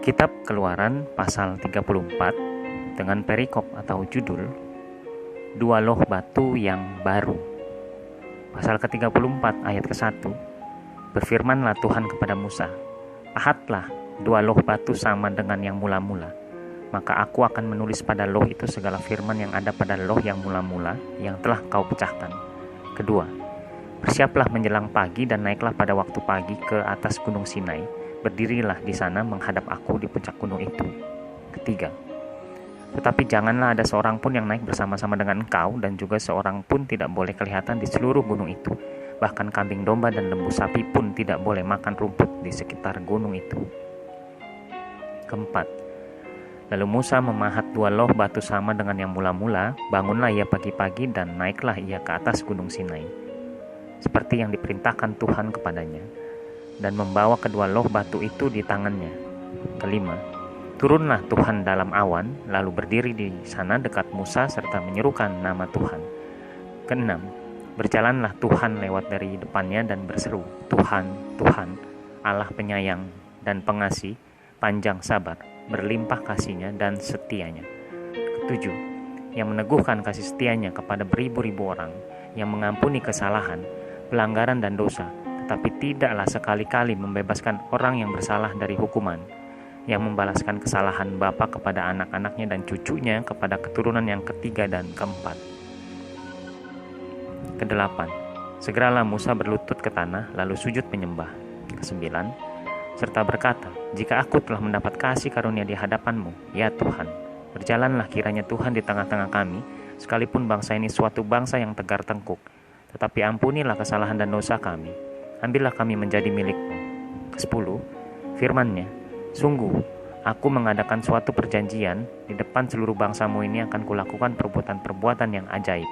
Kitab Keluaran pasal 34 dengan perikop atau judul Dua Loh Batu yang Baru. Pasal ke-34 ayat ke-1, berfirmanlah Tuhan kepada Musa, "Ahatlah dua loh batu sama dengan yang mula-mula, maka aku akan menulis pada loh itu segala firman yang ada pada loh yang mula-mula yang telah kau pecahkan." Kedua, bersiaplah menjelang pagi dan naiklah pada waktu pagi ke atas gunung Sinai, berdirilah di sana menghadap aku di puncak gunung itu. Ketiga, tetapi janganlah ada seorang pun yang naik bersama-sama dengan engkau, dan juga seorang pun tidak boleh kelihatan di seluruh gunung itu. Bahkan kambing domba dan lembu sapi pun tidak boleh makan rumput di sekitar gunung itu. Keempat, lalu Musa memahat dua loh batu sama dengan yang mula-mula. Bangunlah ia pagi-pagi dan naiklah ia ke atas gunung Sinai, seperti yang diperintahkan Tuhan kepadanya, dan membawa kedua loh batu itu di tangannya. Kelima, turunlah Tuhan dalam awan, lalu berdiri di sana dekat Musa serta menyerukan nama Tuhan. Keenam, berjalanlah Tuhan lewat dari depannya dan berseru, "Tuhan, Tuhan, Allah penyayang dan pengasih, panjang sabar, berlimpah kasihnya dan setianya." Ketujuh, yang meneguhkan kasih setianya kepada beribu-ribu orang, yang mengampuni kesalahan, pelanggaran dan dosa, tetapi tidaklah sekali-kali membebaskan orang yang bersalah dari hukuman, yang membalaskan kesalahan bapa kepada anak-anaknya dan cucunya kepada keturunan yang ketiga dan keempat. Kedelapan, segeralah Musa berlutut ke tanah lalu sujud menyembah. Kesembilan, serta berkata, "Jika aku telah mendapat kasih karunia di hadapan-Mu, ya Tuhan, berjalanlah kiranya Tuhan di tengah-tengah kami, sekalipun bangsa ini suatu bangsa yang tegar tengkuk, tetapi ampunilah kesalahan dan dosa kami, ambillah kami menjadi milik-Mu." Kesepuluh, firman-Nya, "Sungguh, aku mengadakan suatu perjanjian, di depan seluruh bangsa-Mu ini akan kulakukan perbuatan-perbuatan yang ajaib,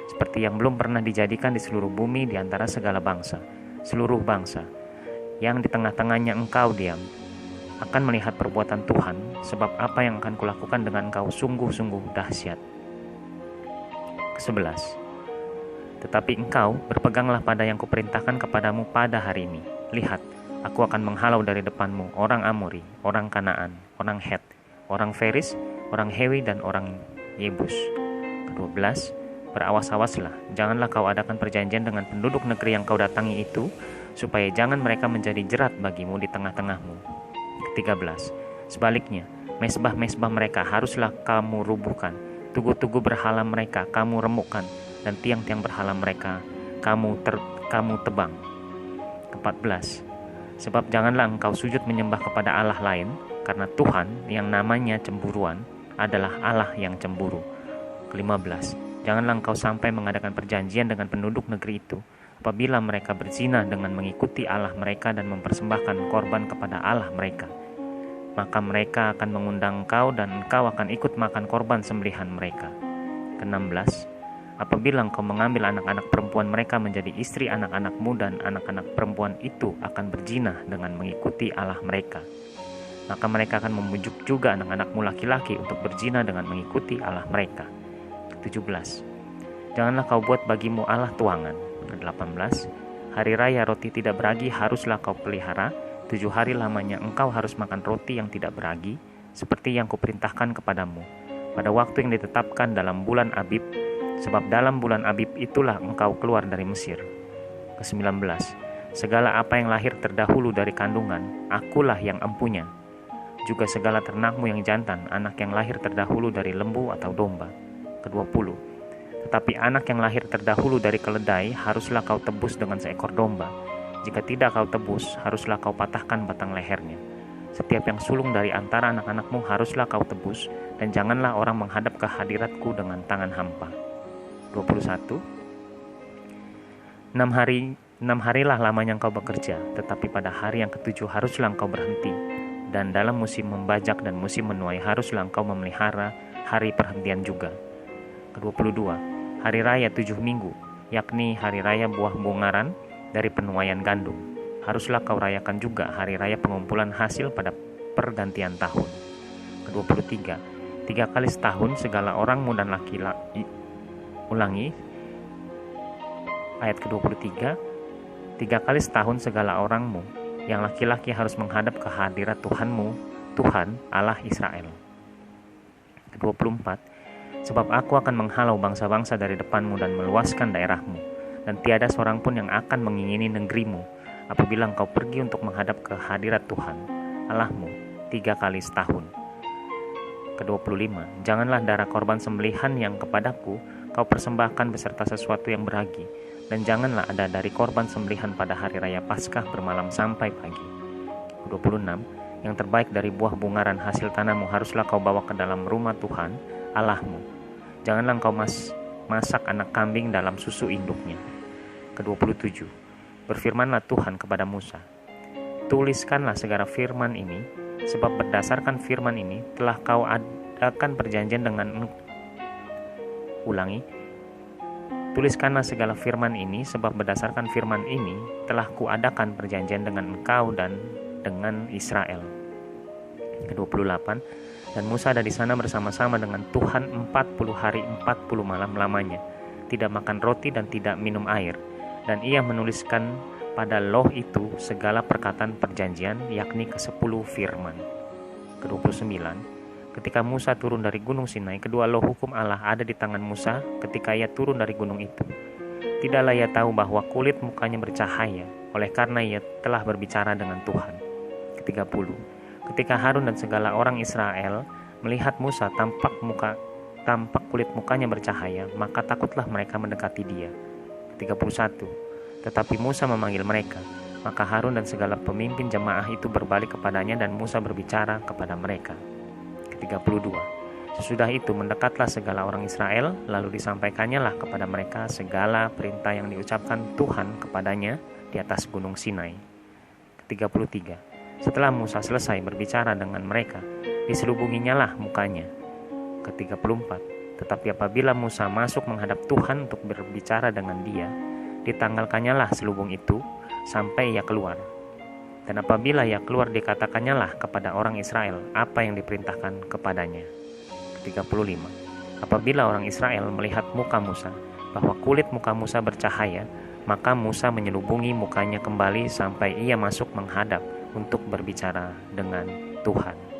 seperti yang belum pernah dijadikan di seluruh bumi di antara segala bangsa. Seluruh bangsa yang di tengah-tengahnya engkau diam akan melihat perbuatan Tuhan, sebab apa yang akan kulakukan dengan engkau sungguh-sungguh dahsyat." Kesebelas, tetapi engkau berpeganglah pada yang kuperintahkan kepadamu pada hari ini. Lihat, aku akan menghalau dari depanmu orang Amori, orang Kanaan, orang Het, orang Feris, orang Hewi, dan orang Yebus. Ke-12, berawas-awaslah, janganlah kau adakan perjanjian dengan penduduk negeri yang kau datangi itu, supaya jangan mereka menjadi jerat bagimu di tengah-tengahmu. Ke-13, sebaliknya, mesbah-mesbah mereka haruslah kamu rubuhkan, tugu-tugu berhala mereka kamu remukkan, dan tiang-tiang berhala mereka kamu tebang. Ke-14, sebab janganlah engkau sujud menyembah kepada Allah lain, karena Tuhan yang namanya cemburuan adalah Allah yang cemburu. Ke-15, janganlah engkau sampai mengadakan perjanjian dengan penduduk negeri itu, apabila mereka berzina dengan mengikuti Allah mereka dan mempersembahkan korban kepada Allah mereka. Maka mereka akan mengundang engkau dan engkau akan ikut makan korban sembelihan mereka. Ke-16, apabila engkau mengambil anak-anak perempuan mereka menjadi istri anak-anakmu, dan anak-anak perempuan itu akan berzina dengan mengikuti Allah mereka, maka mereka akan membujuk juga anak-anakmu laki-laki untuk berzina dengan mengikuti Allah mereka. Ke-17, janganlah kau buat bagimu Allah tuangan. Ke-18, hari raya roti tidak beragi haruslah kau pelihara. 7 hari lamanya engkau harus makan roti yang tidak beragi, seperti yang kuperintahkan kepadamu, pada waktu yang ditetapkan dalam bulan Abib, sebab dalam bulan Abib itulah engkau keluar dari Mesir. Ke-19, segala apa yang lahir terdahulu dari kandungan, akulah yang empunya, juga segala ternakmu yang jantan, anak yang lahir terdahulu dari lembu atau domba. Ke-20, tetapi anak yang lahir terdahulu dari keledai haruslah kau tebus dengan seekor domba. Jika tidak kau tebus, haruslah kau patahkan batang lehernya. Setiap yang sulung dari antara anak-anakmu haruslah kau tebus, dan janganlah orang menghadap ke hadiratku dengan tangan hampa. 21, 6 harilah lamanya engkau bekerja, tetapi pada hari yang ke-7 haruslah engkau berhenti, dan dalam musim membajak dan musim menuai haruslah engkau memelihara hari perhentian juga. Ke-22, hari raya 7 minggu, yakni hari raya buah bungaran dari penuaian gandum, haruslah kau rayakan juga hari raya pengumpulan hasil pada pergantian tahun. Ke-23, 3 kali setahun segala orangmu dan laki-laki. Ulangi, ayat ke-23, 3 kali setahun segala orangmu yang laki-laki harus menghadap ke hadirat Tuhanmu Tuhan Allah Israel. Ke-24, sebab aku akan menghalau bangsa-bangsa dari depanmu dan meluaskan daerahmu, dan tiada seorang pun yang akan mengingini negerimu apabila engkau pergi untuk menghadap ke hadirat Tuhan Allahmu 3 kali setahun. Ke-25, janganlah darah korban sembelihan yang kepadaku kau persembahkan beserta sesuatu yang beragi, dan janganlah ada dari korban sembelihan pada hari raya Paskah bermalam sampai pagi. Ke-26, yang terbaik dari buah bungaran hasil tanahmu haruslah kau bawa ke dalam rumah Tuhan Allahmu. Janganlah engkau masak anak kambing dalam susu induknya. Ke-27, berfirmanlah Tuhan kepada Musa, tuliskanlah segala firman ini, sebab berdasarkan firman ini telah kau adakan perjanjian dengan tuliskanlah segala firman ini, sebab berdasarkan firman ini telah kuadakan perjanjian dengan engkau dan dengan Israel. Ke-28, dan Musa ada di sana bersama-sama dengan Tuhan 40 hari 40 malam lamanya, tidak makan roti dan tidak minum air, dan ia menuliskan pada loh itu segala perkataan perjanjian, yakni ke-10 firman. Ke-29, ketika Musa turun dari gunung Sinai, kedua loh hukum Allah ada di tangan Musa ketika ia turun dari gunung itu. Tidaklah ia tahu bahwa kulit mukanya bercahaya, oleh karena ia telah berbicara dengan Tuhan. Ke-30, ketika Harun dan segala orang Israel melihat Musa tampak kulit mukanya bercahaya, maka takutlah mereka mendekati dia. Ke-31, tetapi Musa memanggil mereka, maka Harun dan segala pemimpin jemaah itu berbalik kepadanya dan Musa berbicara kepada mereka. Ke-32, sesudah itu mendekatlah segala orang Israel, lalu disampaikannya lah kepada mereka segala perintah yang diucapkan Tuhan kepadanya di atas gunung Sinai. Ke-33, setelah Musa selesai berbicara dengan mereka, diselubunginya lah mukanya. Ke-34, tetapi apabila Musa masuk menghadap Tuhan untuk berbicara dengan dia, ditanggalkannya lah selubung itu sampai ia keluar. Dan apabila ia keluar, dikatakannya lah kepada orang Israel apa yang diperintahkan kepadanya. Ke-35, apabila orang Israel melihat muka Musa, bahwa kulit muka Musa bercahaya, maka Musa menyelubungi mukanya kembali sampai ia masuk menghadap untuk berbicara dengan Tuhan.